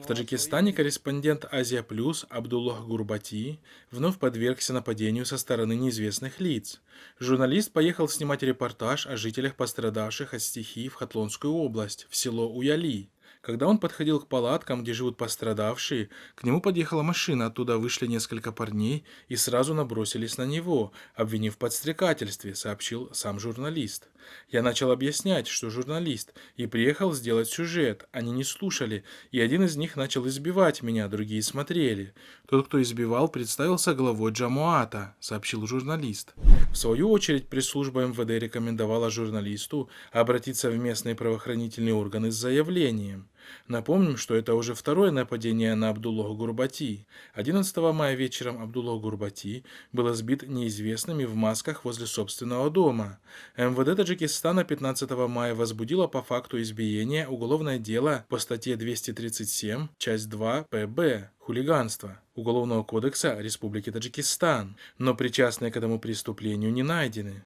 В Таджикистане корреспондент «Азия Плюс» Абдуллах Гурбати вновь подвергся нападению со стороны неизвестных лиц. Журналист поехал снимать репортаж о жителях, пострадавших от стихии в Хатлонскую область, в село Уяли. Когда он подходил к палаткам, где живут пострадавшие, к нему подъехала машина, оттуда вышли несколько парней и сразу набросились на него, обвинив в подстрекательстве, сообщил сам журналист. Я начал объяснять, что журналист, и приехал сделать сюжет. Они не слушали, и один из них начал избивать меня, другие смотрели. Тот, кто избивал, представился главой Джамуата, сообщил журналист. В свою очередь, пресс-служба МВД рекомендовала журналисту обратиться в местные правоохранительные органы с заявлением. Напомним, что это уже второе нападение на Абдуллаха Гурбати. 11 мая вечером Абдуллах Гурбати был избит неизвестными в масках возле собственного дома. МВД Таджикистана 15 мая возбудило по факту избиения уголовное дело по статье 237, часть 2 ПБ «Хулиганство» Уголовного кодекса Республики Таджикистан, но причастные к этому преступлению не найдены.